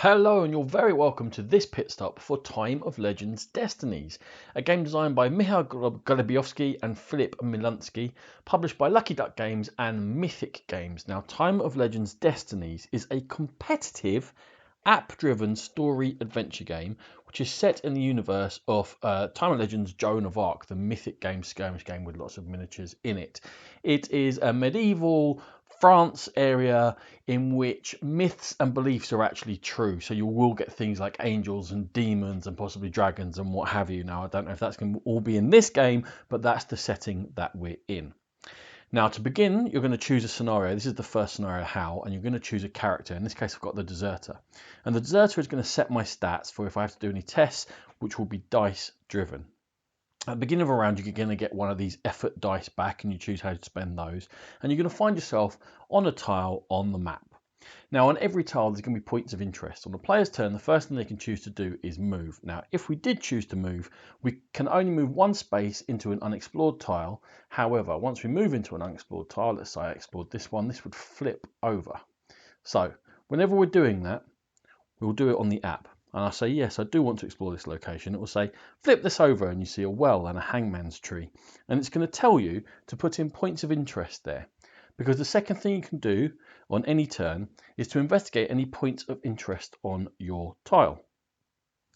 Hello, and you're very welcome to this pit stop for Time of Legends Destinies, a game designed by Michal Golebiowskii and Filip Milunski, published by Lucky Duck Games and Mythic Games. Now, Time of Legends Destinies is a competitive, app-driven story adventure game which is set in the universe of Time of Legends Joan of Arc, the Mythic game skirmish game with lots of miniatures in it. It is a medieval France area in which myths and beliefs are actually true. So you will get things like angels and demons and possibly dragons and what have you. Now, I don't know if that's going to all be in this game, but that's the setting that we're in. Now, to begin, you're going to choose a scenario. This is the first scenario, how, and you're going to choose a character. In this case, I've got the deserter. And the deserter is going to set my stats for if I have to do any tests, which will be dice driven. At the beginning of a round, you're going to get one of these effort dice back and you choose how to spend those. And you're going to find yourself on a tile on the map. Now, on every tile, there's going to be points of interest. On the player's turn, the first thing they can choose to do is move. Now, if we did choose to move, we can only move one space into an unexplored tile. However, once we move into an unexplored tile, let's say I explored this one, this would flip over. So, whenever we're doing that, we'll do it on the app. And I say, yes, I do want to explore this location. It will say, flip this over, and you see a well and a hangman's tree. And it's going to tell you to put in points of interest there. Because the second thing you can do on any turn is to investigate any points of interest on your tile.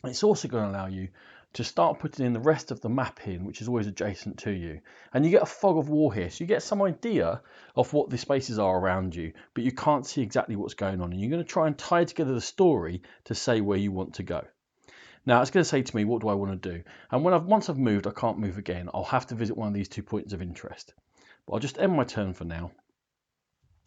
It's also going to allow you to start putting in the rest of the map in, which is always adjacent to you. And you get a fog of war here, so you get some idea of what the spaces are around you, but you can't see exactly what's going on. And you're going to try and tie together the story to say where you want to go. Now, it's going to say to me, what do I want to do? And once I've moved, I can't move again. I'll have to visit one of these 2 points of interest. But I'll just end my turn for now.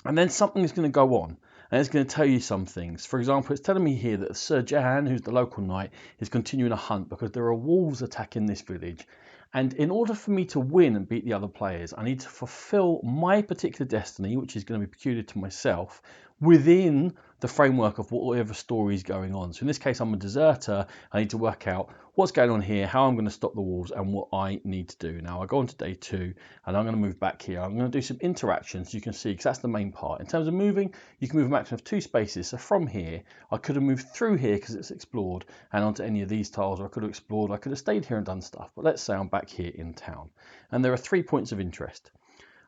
And then something is going to go on, and it's going to tell you some things. For example, it's telling me here that Sir Jahan, who's the local knight, is continuing a hunt because there are wolves attacking this village. And in order for me to win and beat the other players, I need to fulfill my particular destiny, which is going to be peculiar to myself, within the framework of whatever story is going on. So in this case, I'm a deserter. I need to work out what's going on here, how I'm going to stop the wolves, and what I need to do. Now, I go on to day 2, and I'm going to move back here. I'm going to do some interactions, you can see, because that's the main part. In terms of moving, you can move a maximum of 2 spaces. So from here, I could have moved through here because it's explored, and onto any of these tiles, or I could have explored, I could have stayed here and done stuff. But let's say I'm back here in town, and there are 3 points of interest.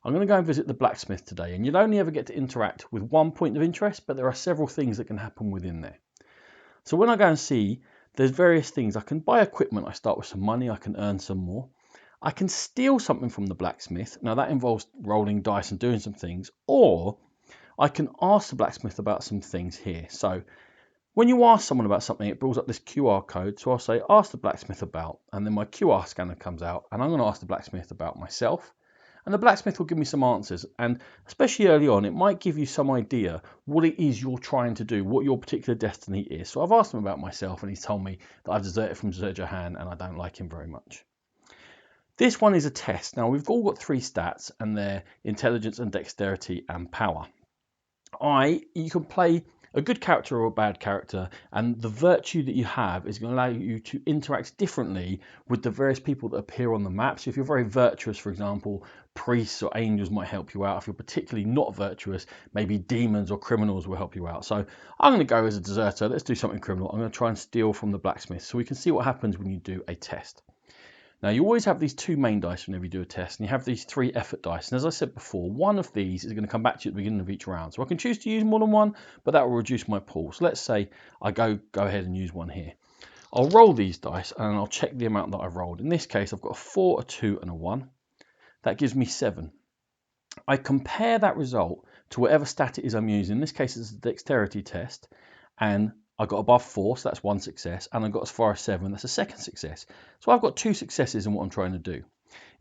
I'm going to go and visit the blacksmith today, and you'll only ever get to interact with 1 point of interest, but there are several things that can happen within there. So when I go and see, there's various things. I can buy equipment. I start with some money. I can earn some more. I can steal something from the blacksmith. Now that involves rolling dice and doing some things, or I can ask the blacksmith about some things here. So when you ask someone about something, it brings up this QR code. So I'll say, ask the blacksmith about, and then my QR scanner comes out, and I'm going to ask the blacksmith about myself. And the blacksmith will give me some answers, and especially early on, it might give you some idea what it is you're trying to do, what your particular destiny is. So I've asked him about myself, and he's told me that I've deserted from Sir Jahan, and I don't like him very much. This one is a test. Now, we've all got 3 stats, and they're intelligence and dexterity and power. You can play a good character or a bad character, and the virtue that you have is going to allow you to interact differently with the various people that appear on the map. So if you're very virtuous, for example, priests or angels might help you out. If you're particularly not virtuous, maybe demons or criminals will help you out. So I'm going to go as a deserter. Let's do something criminal. I'm going to try and steal from the blacksmith so we can see what happens when you do a test. Now, you always have these 2 main dice whenever you do a test, and you have these 3 effort dice. And as I said before, one of these is going to come back to you at the beginning of each round. So I can choose to use more than one, but that will reduce my pool. So let's say I go ahead and use one here. I'll roll these dice, and I'll check the amount that I've rolled. In this case, I've got a 4, a 2, and a 1. That gives me 7. I compare that result to whatever stat it is I'm using. In this case, it's a dexterity test, and I got above 4, so that's 1 success, and I got as far as 7, that's a 2nd success. So I've got 2 successes in what I'm trying to do.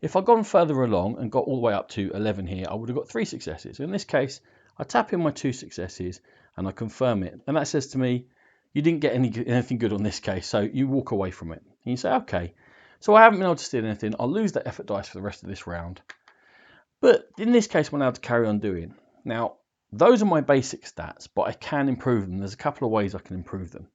If I'd gone further along and got all the way up to 11 here, I would have got 3 successes. In this case, I tap in my 2 successes and I confirm it. And that says to me, you didn't get anything good on this case, so you walk away from it. And you say, okay, so I haven't been able to steal anything. I'll lose that effort dice for the rest of this round. But in this case, I'm allowed to carry on doing. Now, those are my basic stats, but I can improve them. There's a couple of ways I can improve them.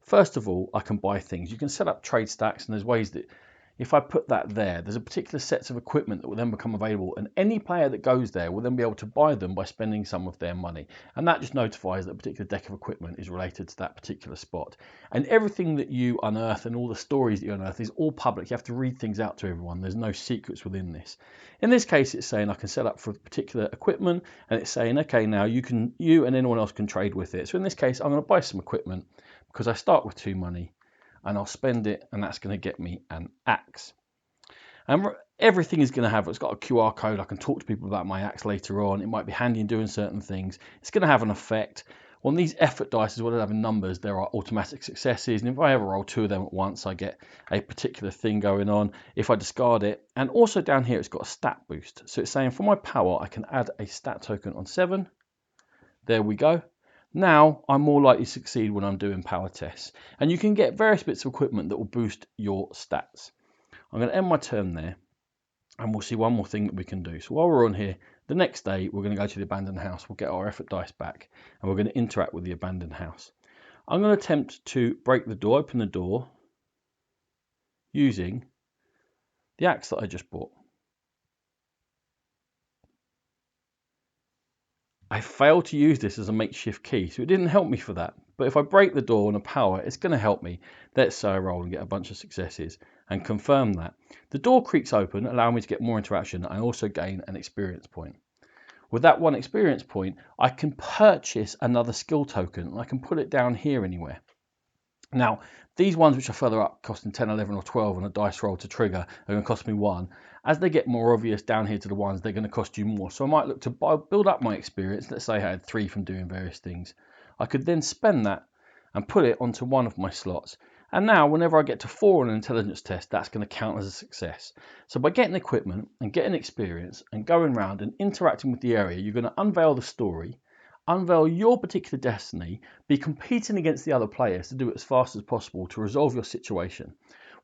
First of all, I can buy things. You can set up trade stacks, and there's ways that if I put that there, there's a particular sets of equipment that will then become available, and any player that goes there will then be able to buy them by spending some of their money, and that just notifies that a particular deck of equipment is related to that particular spot. And everything that you unearth and all the stories that you unearth is all public. You have to read things out to everyone. There's no secrets within this. In this case, it's saying I can set up for a particular equipment, and it's saying, okay, now you and anyone else can trade with it. So in this case, I'm going to buy some equipment because I start with 2 money, and I'll spend it, and that's going to get me an axe. And everything is going to have, it's got a QR code. I can talk to people about my axe later on. It might be handy in doing certain things. It's going to have an effect. On these effort dice, as well as having numbers, there are automatic successes. And if I ever roll 2 of them at once, I get a particular thing going on if I discard it. And also down here, it's got a stat boost. So it's saying for my power, I can add a stat token on 7. There we go. Now I'm more likely to succeed when I'm doing power tests. And you can get various bits of equipment that will boost your stats. I'm going to end my turn there, and we'll see one more thing that we can do. So while we're on here, the next day we're going to go to the abandoned house. We'll get our effort dice back, and we're going to interact with the abandoned house. I'm going to attempt to break the door, open the door, using the axe that I just bought. I failed to use this as a makeshift key, so it didn't help me for that. But if I break the door on a power, it's going to help me. Let's say I roll and get a bunch of successes and confirm that. The door creaks open, allowing me to get more interaction and also gain an experience point. With that 1 experience point, I can purchase another skill token, and I can put it down here anywhere. Now, these ones which are further up, costing 10, 11 or 12 on a dice roll to trigger, are going to cost me 1. As they get more obvious down here to the ones, they're going to cost you more. So I might look to build up my experience. Let's say I had 3 from doing various things. I could then spend that and put it onto one of my slots. And now, whenever I get to 4 on an intelligence test, that's going to count as a success. So by getting equipment and getting experience and going around and interacting with the area, you're going to unveil the story, unveil your particular destiny, be competing against the other players to do it as fast as possible to resolve your situation.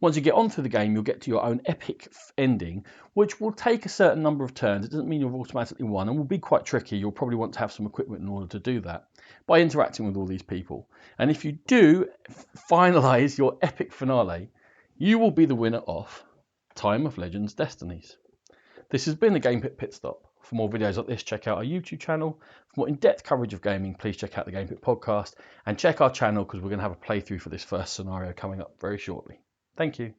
Once you get onto the game, you'll get to your own epic ending, which will take a certain number of turns. It doesn't mean you've automatically won, and will be quite tricky. You'll probably want to have some equipment in order to do that by interacting with all these people. And if you do finalize your epic finale, you will be the winner of Time of Legends Destinies. This has been the Game Pit Stop. For more videos like this, check out our YouTube channel. For more in-depth coverage of gaming, please check out the Game Pit podcast and check our channel because we're going to have a playthrough for this first scenario coming up very shortly. Thank you.